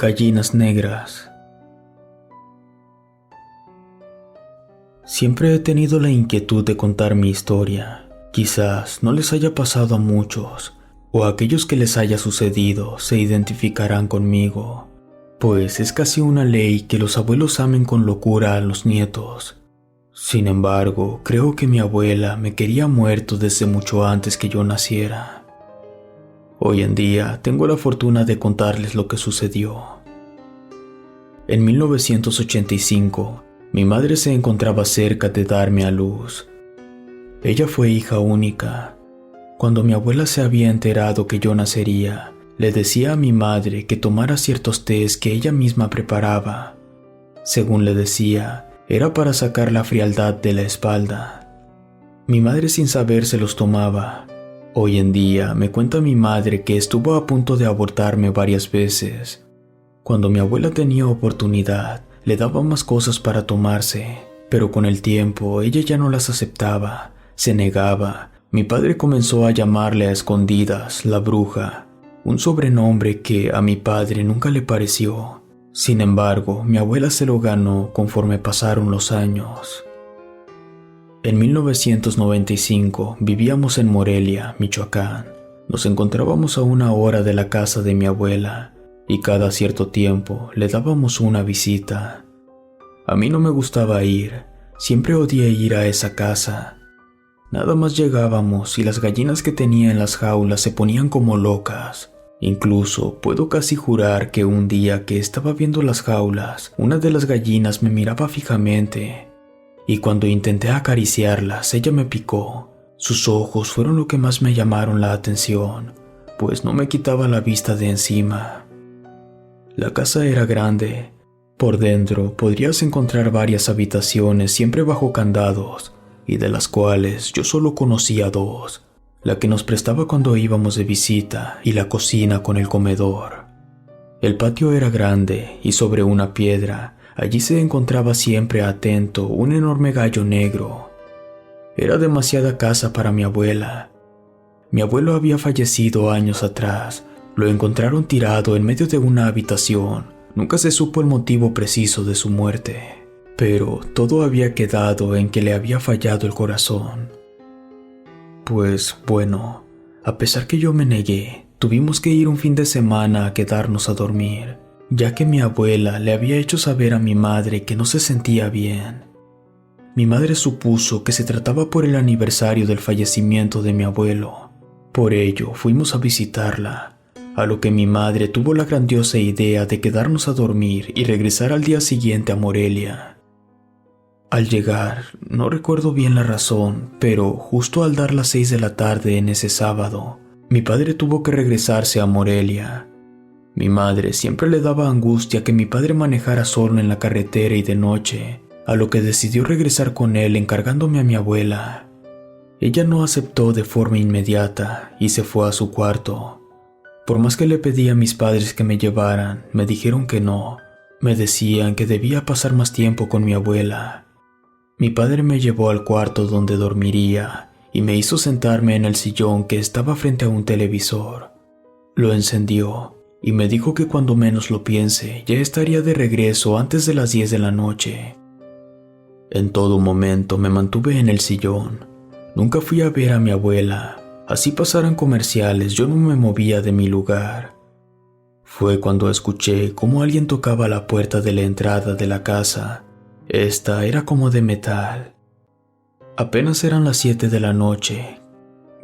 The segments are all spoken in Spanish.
Gallinas negras. Siempre he tenido la inquietud de contar mi historia. Quizás no les haya pasado a muchos, o a aquellos que les haya sucedido se identificarán conmigo, pues es casi una ley que los abuelos amen con locura a los nietos. Sin embargo, creo que mi abuela me quería muerto desde mucho antes que yo naciera. Hoy en día tengo la fortuna de contarles lo que sucedió. En 1985, mi madre se encontraba cerca de darme a luz. Ella fue hija única. Cuando mi abuela se había enterado que yo nacería, le decía a mi madre que tomara ciertos tés que ella misma preparaba. Según le decía, era para sacar la frialdad de la espalda. Mi madre sin saber se los tomaba. Hoy en día me cuenta mi madre que estuvo a punto de abortarme varias veces. Cuando mi abuela tenía oportunidad, le daba más cosas para tomarse, pero con el tiempo ella ya no las aceptaba, se negaba. Mi padre comenzó a llamarle a escondidas la bruja, un sobrenombre que a mi padre nunca le pareció. Sin embargo, mi abuela se lo ganó conforme pasaron los años. En 1995 vivíamos en Morelia, Michoacán. Nos encontrábamos a 1 hora de la casa de mi abuela y cada cierto tiempo le dábamos una visita. A mí no me gustaba ir, siempre odié ir a esa casa. Nada más llegábamos y las gallinas que tenía en las jaulas se ponían como locas. Incluso puedo casi jurar que un día que estaba viendo las jaulas, una de las gallinas me miraba fijamente. Y cuando intenté acariciarlas, ella me picó. Sus ojos fueron lo que más me llamaron la atención, pues no me quitaba la vista de encima. La casa era grande. Por dentro podrías encontrar varias habitaciones siempre bajo candados, y de las cuales yo solo conocía 2, la que nos prestaba cuando íbamos de visita y la cocina con el comedor. El patio era grande y sobre una piedra, allí se encontraba siempre atento un enorme gallo negro. Era demasiada casa para mi abuela. Mi abuelo había fallecido años atrás. Lo encontraron tirado en medio de una habitación. Nunca se supo el motivo preciso de su muerte, pero todo había quedado en que le había fallado el corazón. Pues bueno, a pesar que yo me negué, tuvimos que ir un fin de semana a quedarnos a dormir, ya que mi abuela le había hecho saber a mi madre que no se sentía bien. Mi madre supuso que se trataba por el aniversario del fallecimiento de mi abuelo. Por ello fuimos a visitarla, a lo que mi madre tuvo la grandiosa idea de quedarnos a dormir y regresar al día siguiente a Morelia. Al llegar, no recuerdo bien la razón, pero justo al dar las 6 de la tarde en ese sábado, mi padre tuvo que regresarse a Morelia. Mi madre siempre le daba angustia que mi padre manejara solo en la carretera y de noche, a lo que decidió regresar con él encargándome a mi abuela. Ella no aceptó de forma inmediata y se fue a su cuarto. Por más que le pedí a mis padres que me llevaran, me dijeron que no. Me decían que debía pasar más tiempo con mi abuela. Mi padre me llevó al cuarto donde dormiría y me hizo sentarme en el sillón que estaba frente a un televisor. Lo encendió y me dijo que cuando menos lo piense ya estaría de regreso antes de las 10 de la noche. En todo momento me mantuve en el sillón. Nunca fui a ver a mi abuela. Así pasaran comerciales, yo no me movía de mi lugar. Fue cuando escuché cómo alguien tocaba la puerta de la entrada de la casa. Esta era como de metal. Apenas eran las 7 de la noche.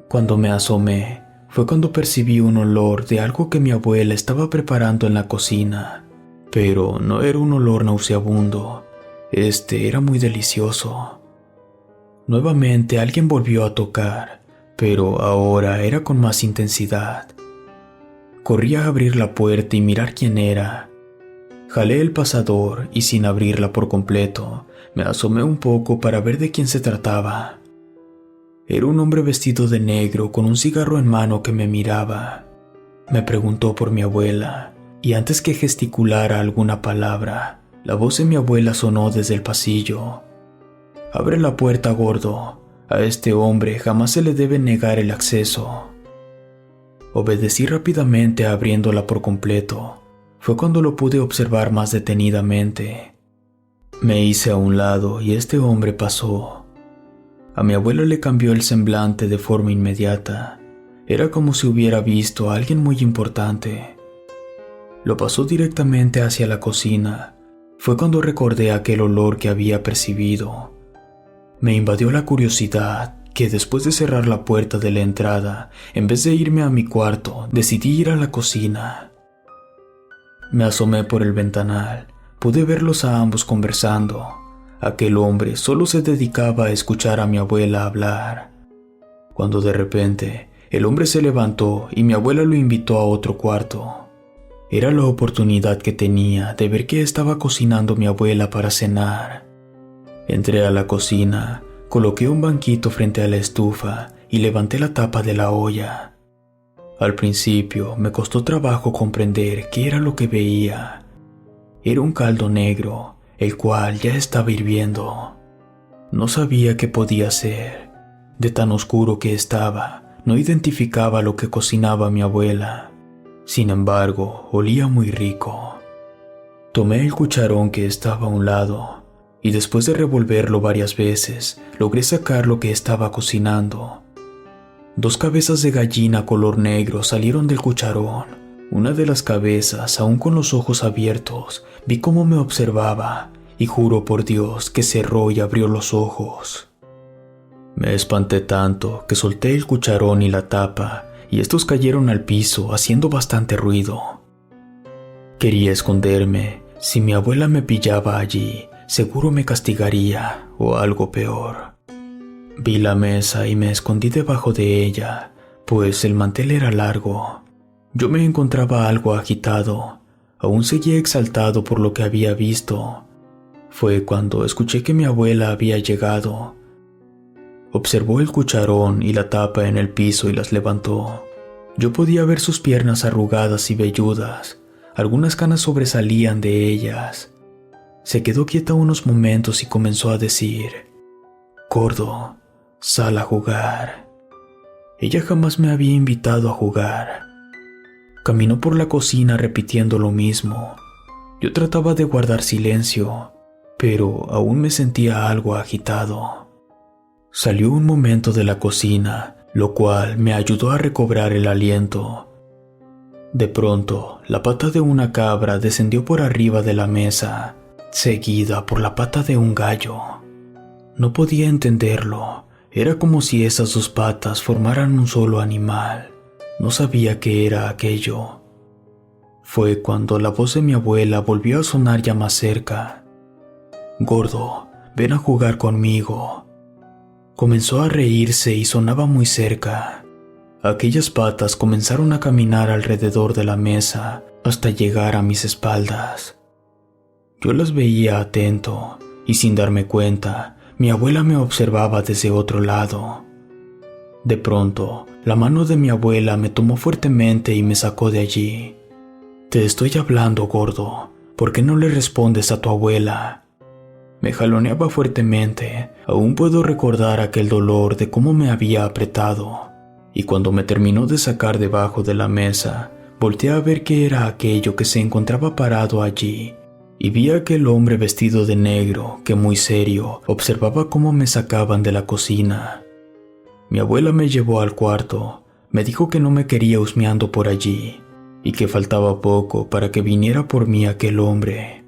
Cuando me asomé, fue cuando percibí un olor de algo que mi abuela estaba preparando en la cocina. Pero no era un olor nauseabundo. Era muy delicioso. Nuevamente alguien volvió a tocar, pero ahora era con más intensidad. Corrí a abrir la puerta y mirar quién era. Jalé el pasador y sin abrirla por completo, me asomé un poco para ver de quién se trataba. Era un hombre vestido de negro con un cigarro en mano que me miraba. Me preguntó por mi abuela, y antes que gesticulara alguna palabra, la voz de mi abuela sonó desde el pasillo. «Abre la puerta, gordo. A este hombre jamás se le debe negar el acceso». Obedecí rápidamente abriéndola por completo. fue cuando lo pude observar más detenidamente. Me hice a un lado y este hombre pasó. A mi abuela le cambió el semblante de forma inmediata. Era como si hubiera visto a alguien muy importante. Lo pasó directamente hacia la cocina. Fue cuando recordé aquel olor que había percibido. Me invadió la curiosidad que después de cerrar la puerta de la entrada, en vez de irme a mi cuarto, decidí ir a la cocina. Me asomé por el ventanal. Pude verlos a ambos conversando. Aquel hombre solo se dedicaba a escuchar a mi abuela hablar. Cuando de repente, el hombre se levantó y mi abuela lo invitó a otro cuarto. Era la oportunidad que tenía de ver qué estaba cocinando mi abuela para cenar. Entré a la cocina, coloqué un banquito frente a la estufa y levanté la tapa de la olla. Al principio me costó trabajo comprender qué era lo que veía. Era un caldo negro, el cual ya estaba hirviendo. No sabía qué podía ser. De tan oscuro que estaba, no identificaba lo que cocinaba mi abuela. Sin embargo, olía muy rico. Tomé el cucharón que estaba a un lado y después de revolverlo varias veces, logré sacar lo que estaba cocinando. 2 cabezas de gallina color negro salieron del cucharón. Una de las cabezas, aún con los ojos abiertos, vi cómo me observaba y juro por Dios que cerró y abrió los ojos. Me espanté tanto que solté el cucharón y la tapa y estos cayeron al piso haciendo bastante ruido. Quería esconderme. Si mi abuela me pillaba allí, seguro me castigaría o algo peor. Vi la mesa y me escondí debajo de ella, pues el mantel era largo. Yo me encontraba algo agitado. Aún seguía exaltado por lo que había visto. Fue cuando escuché que mi abuela había llegado. Observó el cucharón y la tapa en el piso y las levantó. Yo podía ver sus piernas arrugadas y velludas. Algunas canas sobresalían de ellas. Se quedó quieta unos momentos y comenzó a decir: «Gordo, sal a jugar». Ella jamás me había invitado a jugar. Caminó por la cocina repitiendo lo mismo. Yo trataba de guardar silencio, pero aún me sentía algo agitado. Salió un momento de la cocina, lo cual me ayudó a recobrar el aliento. De pronto, la pata de una cabra descendió por arriba de la mesa, seguida por la pata de un gallo. No podía entenderlo. Era como si esas 2 patas formaran un solo animal. No sabía qué era aquello. Fue cuando la voz de mi abuela volvió a sonar ya más cerca. «Gordo, ven a jugar conmigo». Comenzó a reírse y sonaba muy cerca. Aquellas patas comenzaron a caminar alrededor de la mesa hasta llegar a mis espaldas. Yo las veía atento y sin darme cuenta, mi abuela me observaba desde otro lado. De pronto, la mano de mi abuela me tomó fuertemente y me sacó de allí. «Te estoy hablando, gordo. ¿Por qué no le respondes a tu abuela?» Me jaloneaba fuertemente. Aún puedo recordar aquel dolor de cómo me había apretado. Y cuando me terminó de sacar debajo de la mesa, volteé a ver qué era aquello que se encontraba parado allí. Y vi a aquel hombre vestido de negro que muy serio observaba cómo me sacaban de la cocina. Mi abuela me llevó al cuarto. Me dijo que no me quería husmeando por allí y que faltaba poco para que viniera por mí aquel hombre.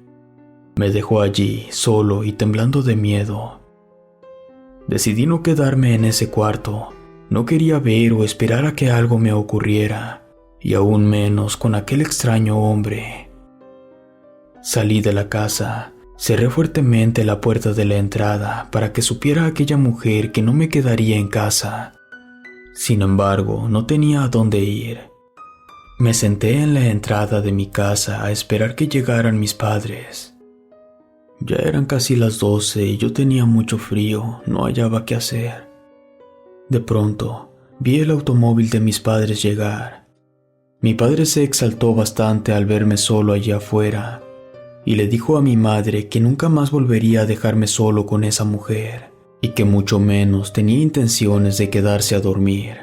Me dejó allí, solo y temblando de miedo. Decidí no quedarme en ese cuarto. No quería ver o esperar a que algo me ocurriera, y aún menos con aquel extraño hombre. Salí de la casa, cerré fuertemente la puerta de la entrada para que supiera aquella mujer que no me quedaría en casa. Sin embargo, no tenía a dónde ir. Me senté en la entrada de mi casa a esperar que llegaran mis padres. Ya eran casi las 12 y yo tenía mucho frío, no hallaba qué hacer. De pronto, vi el automóvil de mis padres llegar. Mi padre se exaltó bastante al verme solo allí afuera y le dijo a mi madre que nunca más volvería a dejarme solo con esa mujer y que mucho menos tenía intenciones de quedarse a dormir.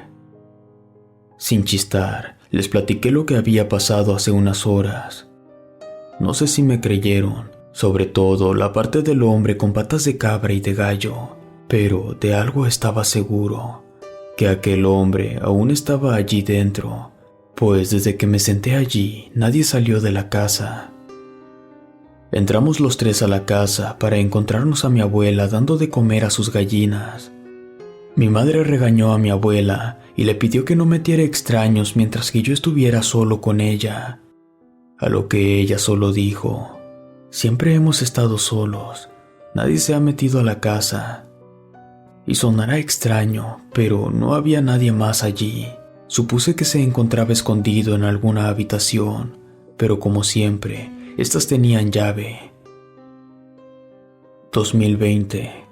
Sin chistar, les platiqué lo que había pasado hace unas horas. No sé si me creyeron, sobre todo la parte del hombre con patas de cabra y de gallo, pero de algo estaba seguro, que aquel hombre aún estaba allí dentro, pues desde que me senté allí nadie salió de la casa. Entramos los tres a la casa para encontrarnos a mi abuela dando de comer a sus gallinas. Mi madre regañó a mi abuela y le pidió que no metiera extraños mientras que yo estuviera solo con ella, a lo que ella solo dijo: siempre hemos estado solos, nadie se ha metido a la casa. Y sonará extraño, pero no había nadie más allí. Supuse que se encontraba escondido en alguna habitación, pero como siempre, estas tenían llave. 2020.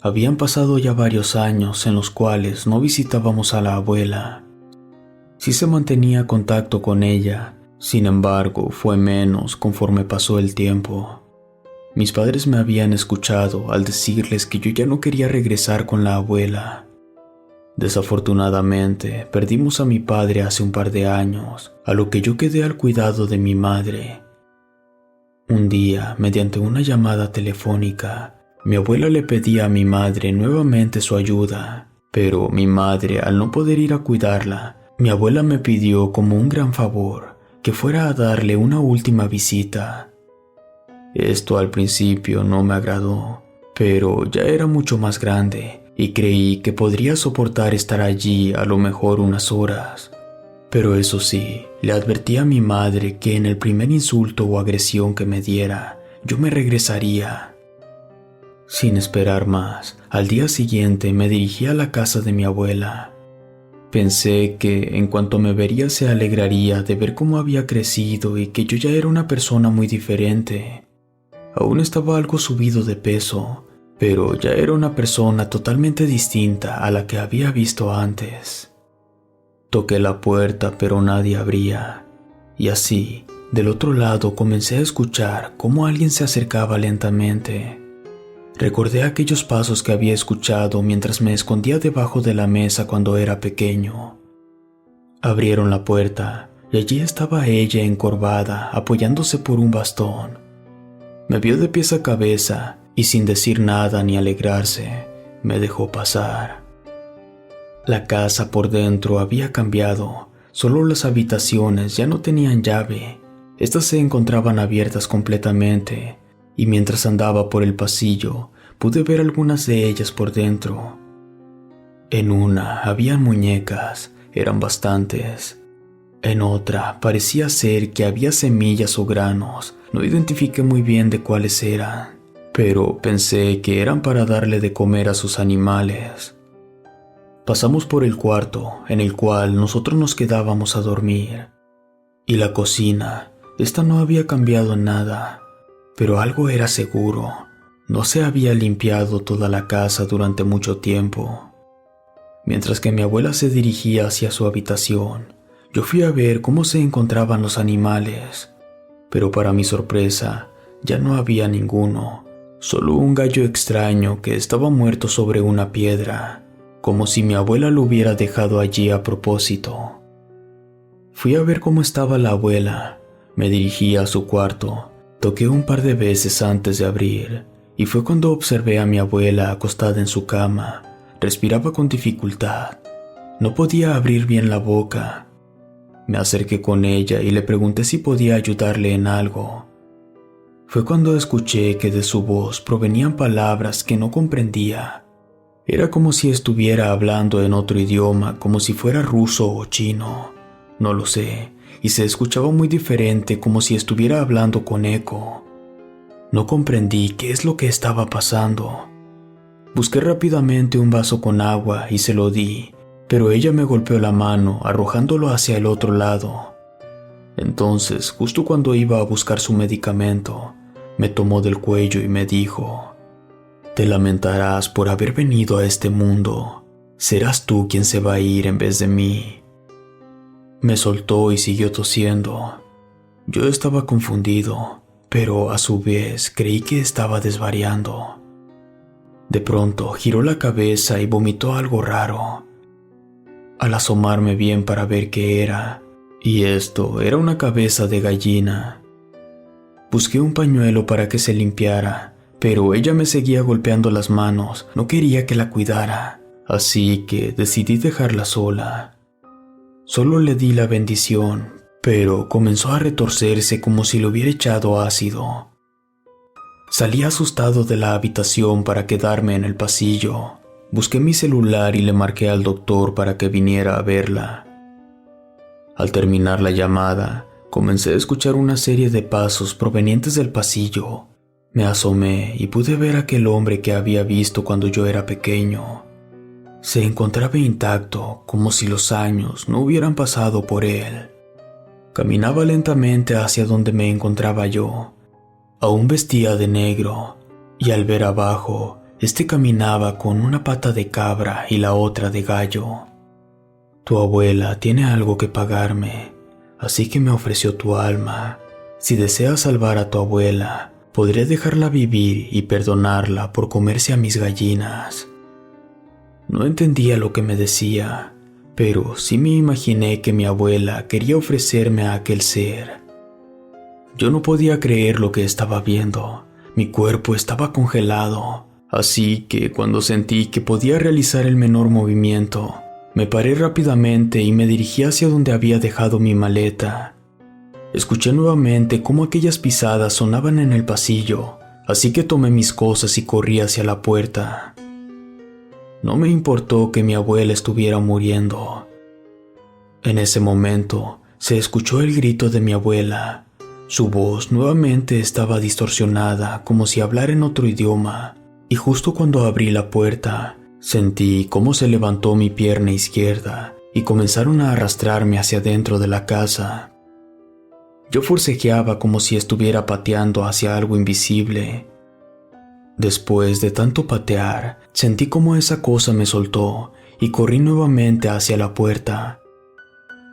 Habían pasado ya varios años en los cuales no visitábamos a la abuela. Sí se mantenía contacto con ella, sin embargo, fue menos conforme pasó el tiempo. Mis padres me habían escuchado al decirles que yo ya no quería regresar con la abuela. Desafortunadamente, perdimos a mi padre hace un par de años, a lo que yo quedé al cuidado de mi madre. Un día, mediante una llamada telefónica, mi abuela le pedía a mi madre nuevamente su ayuda, pero mi madre, al no poder ir a cuidarla, mi abuela me pidió como un gran favor que fuera a darle una última visita. Esto al principio no me agradó, pero ya era mucho más grande y creí que podría soportar estar allí a lo mejor unas horas. Pero eso sí, le advertí a mi madre que en el primer insulto o agresión que me diera, yo me regresaría. Sin esperar más, al día siguiente me dirigí a la casa de mi abuela. Pensé que en cuanto me vería se alegraría de ver cómo había crecido y que yo ya era una persona muy diferente. Aún estaba algo subido de peso, pero ya era una persona totalmente distinta a la que había visto antes. Toqué la puerta, pero nadie abría, y así, del otro lado comencé a escuchar cómo alguien se acercaba lentamente. Recordé aquellos pasos que había escuchado mientras me escondía debajo de la mesa cuando era pequeño. Abrieron la puerta, y allí estaba ella encorvada, apoyándose por un bastón. Me vio de pies a cabeza y sin decir nada ni alegrarse, me dejó pasar. La casa por dentro había cambiado, solo las habitaciones ya no tenían llave. Estas se encontraban abiertas completamente, y mientras andaba por el pasillo, pude ver algunas de ellas por dentro. En una habían muñecas, eran bastantes. En otra parecía ser que había semillas o granos. No identifiqué muy bien de cuáles eran, pero pensé que eran para darle de comer a sus animales. Pasamos por el cuarto, en el cual nosotros nos quedábamos a dormir. Y la cocina, esta no había cambiado en nada, pero algo era seguro. No se había limpiado toda la casa durante mucho tiempo. Mientras que mi abuela se dirigía hacia su habitación, yo fui a ver cómo se encontraban los animales. Pero para mi sorpresa, ya no había ninguno, solo un gallo extraño que estaba muerto sobre una piedra, como si mi abuela lo hubiera dejado allí a propósito. Fui a ver cómo estaba la abuela, me dirigí a su cuarto, toqué un par de veces antes de abrir, y fue cuando observé a mi abuela acostada en su cama. Respiraba con dificultad, no podía abrir bien la boca. Me acerqué con ella y le pregunté si podía ayudarle en algo. Fue cuando escuché que de su voz provenían palabras que no comprendía. Era como si estuviera hablando en otro idioma, como si fuera ruso o chino. No lo sé, y se escuchaba muy diferente, como si estuviera hablando con eco. No comprendí qué es lo que estaba pasando. Busqué rápidamente un vaso con agua y se lo di, pero ella me golpeó la mano, arrojándolo hacia el otro lado. Entonces, justo cuando iba a buscar su medicamento, me tomó del cuello y me dijo: «Te lamentarás por haber venido a este mundo. Serás tú quien se va a ir en vez de mí». Me soltó y siguió tosiendo. Yo estaba confundido, pero a su vez creí que estaba desvariando. De pronto giró la cabeza y vomitó algo raro. Al asomarme bien para ver qué era, y esto era una cabeza de gallina. Busqué un pañuelo para que se limpiara, pero ella me seguía golpeando las manos, no quería que la cuidara, así que decidí dejarla sola. Solo le di la bendición, pero comenzó a retorcerse como si le hubiera echado ácido. Salí asustado de la habitación para quedarme en el pasillo. Busqué mi celular y le marqué al doctor para que viniera a verla. Al terminar la llamada, comencé a escuchar una serie de pasos provenientes del pasillo. Me asomé y pude ver a aquel hombre que había visto cuando yo era pequeño. Se encontraba intacto, como si los años no hubieran pasado por él. Caminaba lentamente hacia donde me encontraba yo. Aún vestía de negro, y al ver abajo, caminaba con una pata de cabra y la otra de gallo. Tu abuela tiene algo que pagarme, así que me ofreció tu alma. Si deseas salvar a tu abuela, podré dejarla vivir y perdonarla por comerse a mis gallinas. No entendía lo que me decía, pero sí me imaginé que mi abuela quería ofrecerme a aquel ser. Yo no podía creer lo que estaba viendo. Mi cuerpo estaba congelado, así que cuando sentí que podía realizar el menor movimiento, me paré rápidamente y me dirigí hacia donde había dejado mi maleta. Escuché nuevamente cómo aquellas pisadas sonaban en el pasillo, así que tomé mis cosas y corrí hacia la puerta. No me importó que mi abuela estuviera muriendo. En ese momento se escuchó el grito de mi abuela. Su voz nuevamente estaba distorsionada, como si hablara en otro idioma, y justo cuando abrí la puerta, sentí cómo se levantó mi pierna izquierda y comenzaron a arrastrarme hacia dentro de la casa. Yo forcejeaba como si estuviera pateando hacia algo invisible. Después de tanto patear, sentí como esa cosa me soltó y corrí nuevamente hacia la puerta.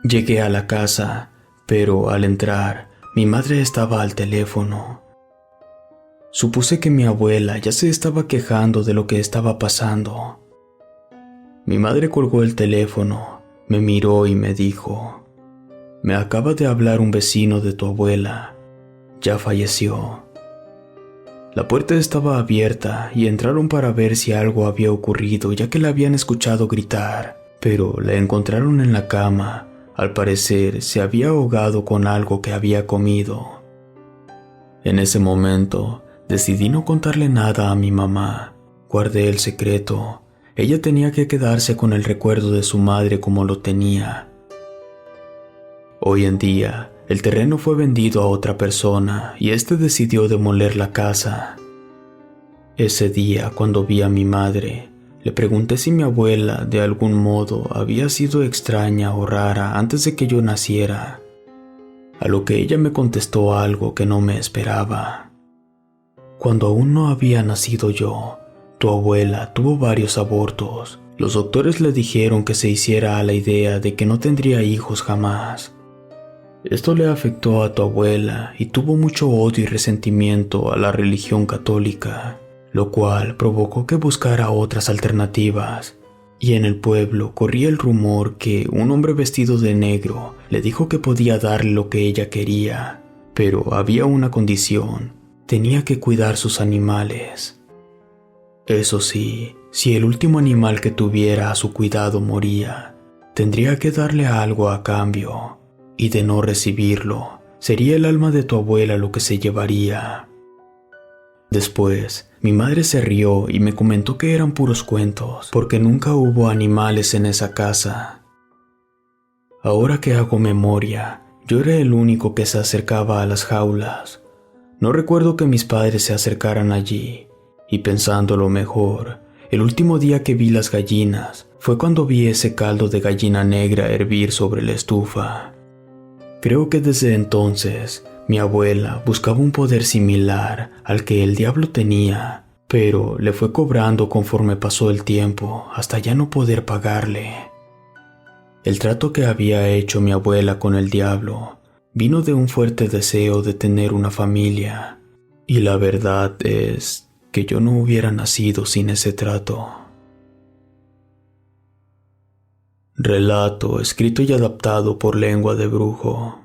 Llegué a la casa, pero al entrar, mi madre estaba al teléfono. Supuse que mi abuela ya se estaba quejando de lo que estaba pasando. Mi madre colgó el teléfono, me miró y me dijo: «Me acaba de hablar un vecino de tu abuela. Ya falleció». La puerta estaba abierta y entraron para ver si algo había ocurrido, ya que la habían escuchado gritar, pero la encontraron en la cama. Al parecer, se había ahogado con algo que había comido. En ese momento, decidí no contarle nada a mi mamá. Guardé el secreto. Ella tenía que quedarse con el recuerdo de su madre como lo tenía. Hoy en día, el terreno fue vendido a otra persona y decidió demoler la casa. Ese día, cuando vi a mi madre, le pregunté si mi abuela, de algún modo, había sido extraña o rara antes de que yo naciera, a lo que ella me contestó algo que no me esperaba. Cuando aún no había nacido yo, tu abuela tuvo varios abortos. Los doctores le dijeron que se hiciera a la idea de que no tendría hijos jamás. Esto le afectó a tu abuela y tuvo mucho odio y resentimiento a la religión católica, lo cual provocó que buscara otras alternativas, y en el pueblo corría el rumor que un hombre vestido de negro le dijo que podía darle lo que ella quería, pero había una condición: tenía que cuidar sus animales. Eso sí, si el último animal que tuviera a su cuidado moría, tendría que darle algo a cambio, y de no recibirlo, sería el alma de tu abuela lo que se llevaría. Después, mi madre se rió y me comentó que eran puros cuentos, porque nunca hubo animales en esa casa. Ahora que hago memoria, yo era el único que se acercaba a las jaulas. No recuerdo que mis padres se acercaran allí, y pensándolo mejor, el último día que vi las gallinas fue cuando vi ese caldo de gallina negra hervir sobre la estufa. Creo que desde entonces mi abuela buscaba un poder similar al que el diablo tenía, pero le fue cobrando conforme pasó el tiempo hasta ya no poder pagarle. El trato que había hecho mi abuela con el diablo vino de un fuerte deseo de tener una familia, y la verdad es que yo no hubiera nacido sin ese trato. Relato escrito y adaptado por Lengua de Brujo.